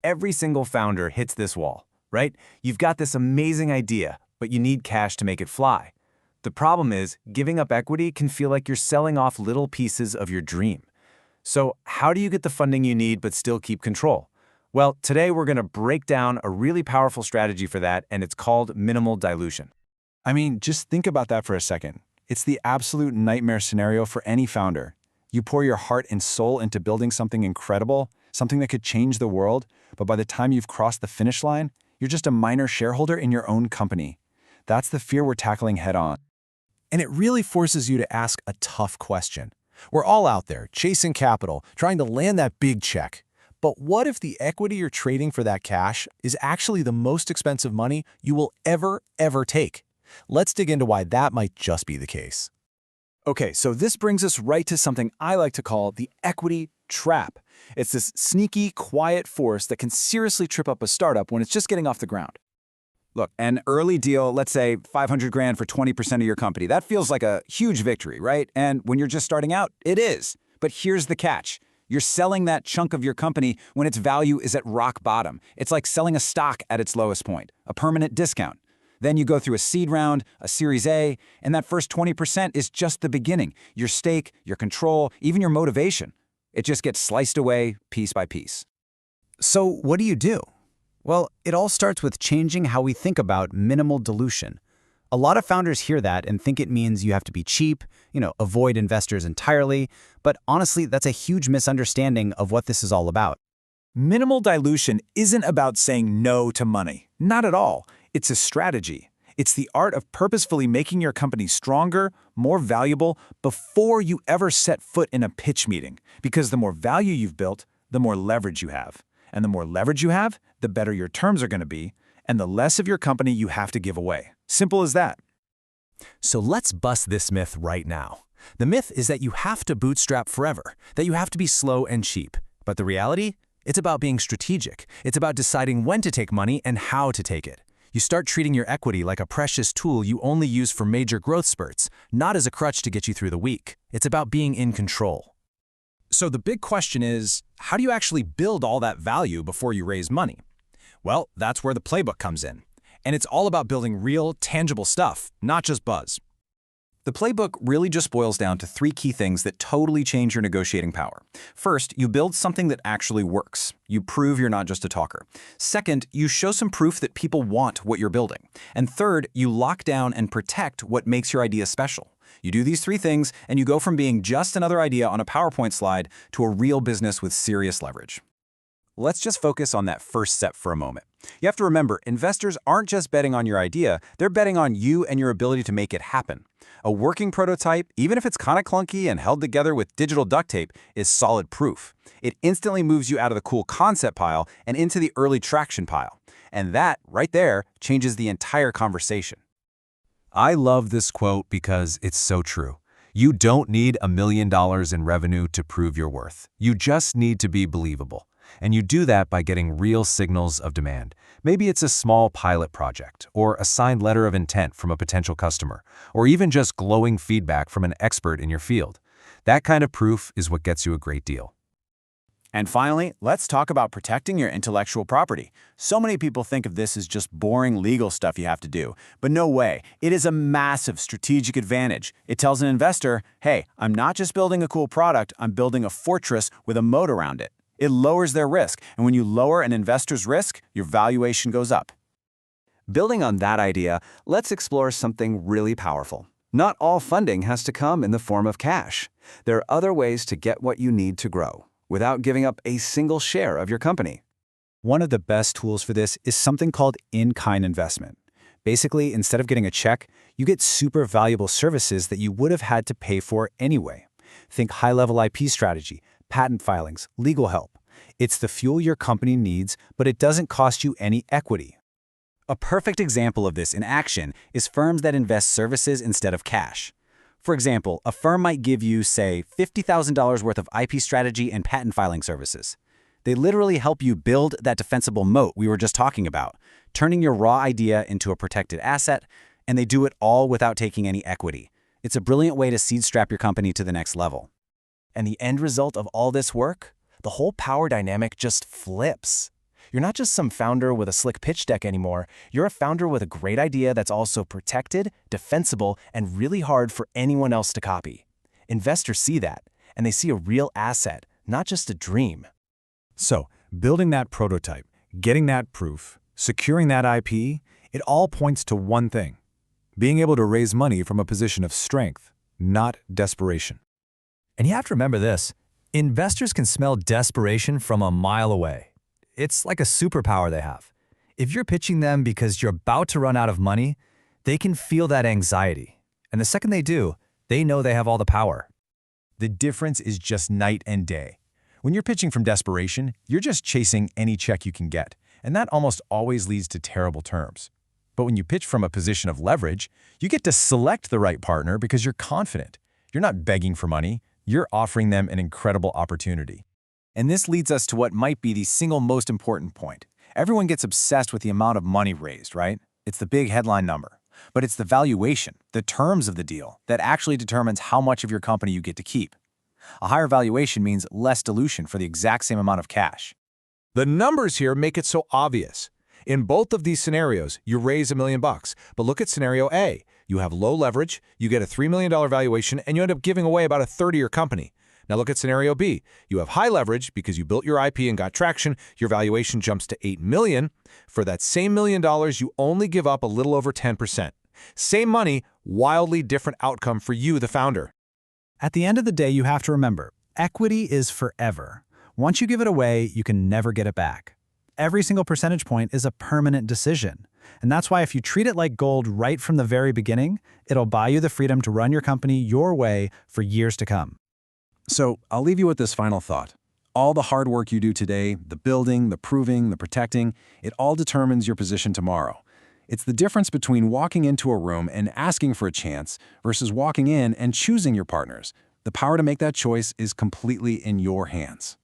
Every single founder hits this wall, right? You've got this amazing idea, but you need cash to make it fly. The problem is, giving up equity can feel like you're selling off little pieces of your dream. So how do you get the funding you need but still keep control? Well, today we're going to break down a really powerful strategy for that, and it's called minimal dilution. I mean, just think about that for a second. It's the absolute nightmare scenario for any founder. You pour your heart and soul into building something incredible, something that could change the world, but by the time you've crossed the finish line, you're just a minor shareholder in your own company. That's the fear we're tackling head-on. And it really forces you to ask a tough question. We're all out there chasing capital, trying to land that big check. But what if the equity you're trading for that cash is actually the most expensive money you will ever take? Let's dig into why that might just be the case. Okay, so this brings us right to something I like to call the equity trap. It's this sneaky, quiet force that can seriously trip up a startup when it's just getting off the ground. Look, an early deal, let's say 500 grand for 20% of your company, that feels like a huge victory, right? And when you're just starting out, it is. But here's the catch. You're selling that chunk of your company when its value is at rock bottom. It's like selling a stock at its lowest point, a permanent discount. Then you go through a seed round, a Series A, and that first 20% is just the beginning. Your stake, your control, even your motivation. It just gets sliced away piece by piece. So what do you do? Well, it all starts with changing how we think about minimal dilution. A lot of founders hear that and think it means you have to be cheap, avoid investors entirely, but honestly, that's a huge misunderstanding of what this is all about. Minimal dilution isn't about saying no to money. Not at all. It's a strategy. It's the art of purposefully making your company stronger, more valuable, before you ever set foot in a pitch meeting. Because the more value you've built, the more leverage you have. And the more leverage you have, the better your terms are going to be, and the less of your company you have to give away. Simple as that. So let's bust this myth right now. The myth is that you have to bootstrap forever, that you have to be slow and cheap. But the reality? It's about being strategic. It's about deciding when to take money and how to take it. You start treating your equity like a precious tool you only use for major growth spurts, not as a crutch to get you through the week. It's about being in control. So the big question is, how do you actually build all that value before you raise money? Well, that's where the playbook comes in. And it's all about building real, tangible stuff, not just buzz. The playbook really just boils down to 3 key things that totally change your negotiating power. First, you build something that actually works. You prove you're not just a talker. Second, you show some proof that people want what you're building. And third, you lock down and protect what makes your idea special. You do these 3 things, and you go from being just another idea on a PowerPoint slide to a real business with serious leverage. Let's just focus on that first step for a moment. You have to remember, investors aren't just betting on your idea, they're betting on you and your ability to make it happen. A working prototype, even if it's kind of clunky and held together with digital duct tape, is solid proof. It instantly moves you out of the cool concept pile and into the early traction pile. And that, right there, changes the entire conversation. I love this quote because it's so true. You don't need $1 million in revenue to prove your worth. You just need to be believable. And you do that by getting real signals of demand. Maybe it's a small pilot project, or a signed letter of intent from a potential customer, or even just glowing feedback from an expert in your field. That kind of proof is what gets you a great deal. And finally, let's talk about protecting your intellectual property. So many people think of this as just boring legal stuff you have to do, but no way. It is a massive strategic advantage. It tells an investor, hey, I'm not just building a cool product, I'm building a fortress with a moat around it. It lowers their risk, and when you lower an investor's risk, your valuation goes up. Building on that idea, let's explore something really powerful. Not all funding has to come in the form of cash. There are other ways to get what you need to grow, without giving up a single share of your company. One of the best tools for this is something called in-kind investment. Basically, instead of getting a check, you get super valuable services that you would have had to pay for anyway. Think high-level IP strategy, patent filings, legal help. It's the fuel your company needs, but it doesn't cost you any equity. A perfect example of this in action is firms that invest services instead of cash. For example, a firm might give you, say, $50,000 worth of IP strategy and patent filing services. They literally help you build that defensible moat we were just talking about, turning your raw idea into a protected asset, and they do it all without taking any equity. It's a brilliant way to seed strap your company to the next level. And the end result of all this work? The whole power dynamic just flips. You're not just some founder with a slick pitch deck anymore. You're a founder with a great idea that's also protected, defensible, and really hard for anyone else to copy. Investors see that, and they see a real asset, not just a dream. So, building that prototype, getting that proof, securing that IP, it all points to one thing: being able to raise money from a position of strength, not desperation. And you have to remember this. Investors can smell desperation from a mile away. It's like a superpower they have. If you're pitching them because you're about to run out of money, they can feel that anxiety. And the second they do, they know they have all the power. The difference is just night and day. When you're pitching from desperation, you're just chasing any check you can get, and that almost always leads to terrible terms. But when you pitch from a position of leverage, you get to select the right partner because you're confident. You're not begging for money, you're offering them an incredible opportunity. And this leads us to what might be the single most important point. Everyone gets obsessed with the amount of money raised, right? It's the big headline number. But it's the valuation, the terms of the deal, that actually determines how much of your company you get to keep. A higher valuation means less dilution for the exact same amount of cash. The numbers here make it so obvious. In both of these scenarios, you raise $1 million, but look at scenario A. You have low leverage, you get a $3 million valuation, and you end up giving away about a third of your company. Now look at scenario B. You have high leverage because you built your IP and got traction, your valuation jumps to $8 million. For that same $1 million, you only give up a little over 10%. Same money, wildly different outcome for you, the founder. At the end of the day, you have to remember, equity is forever. Once you give it away, you can never get it back. Every single percentage point is a permanent decision. And that's why if you treat it like gold right from the very beginning, it'll buy you the freedom to run your company your way for years to come. So I'll leave you with this final thought. All the hard work you do today, the building, the proving, the protecting, it all determines your position tomorrow. It's the difference between walking into a room and asking for a chance versus walking in and choosing your partners. The power to make that choice is completely in your hands.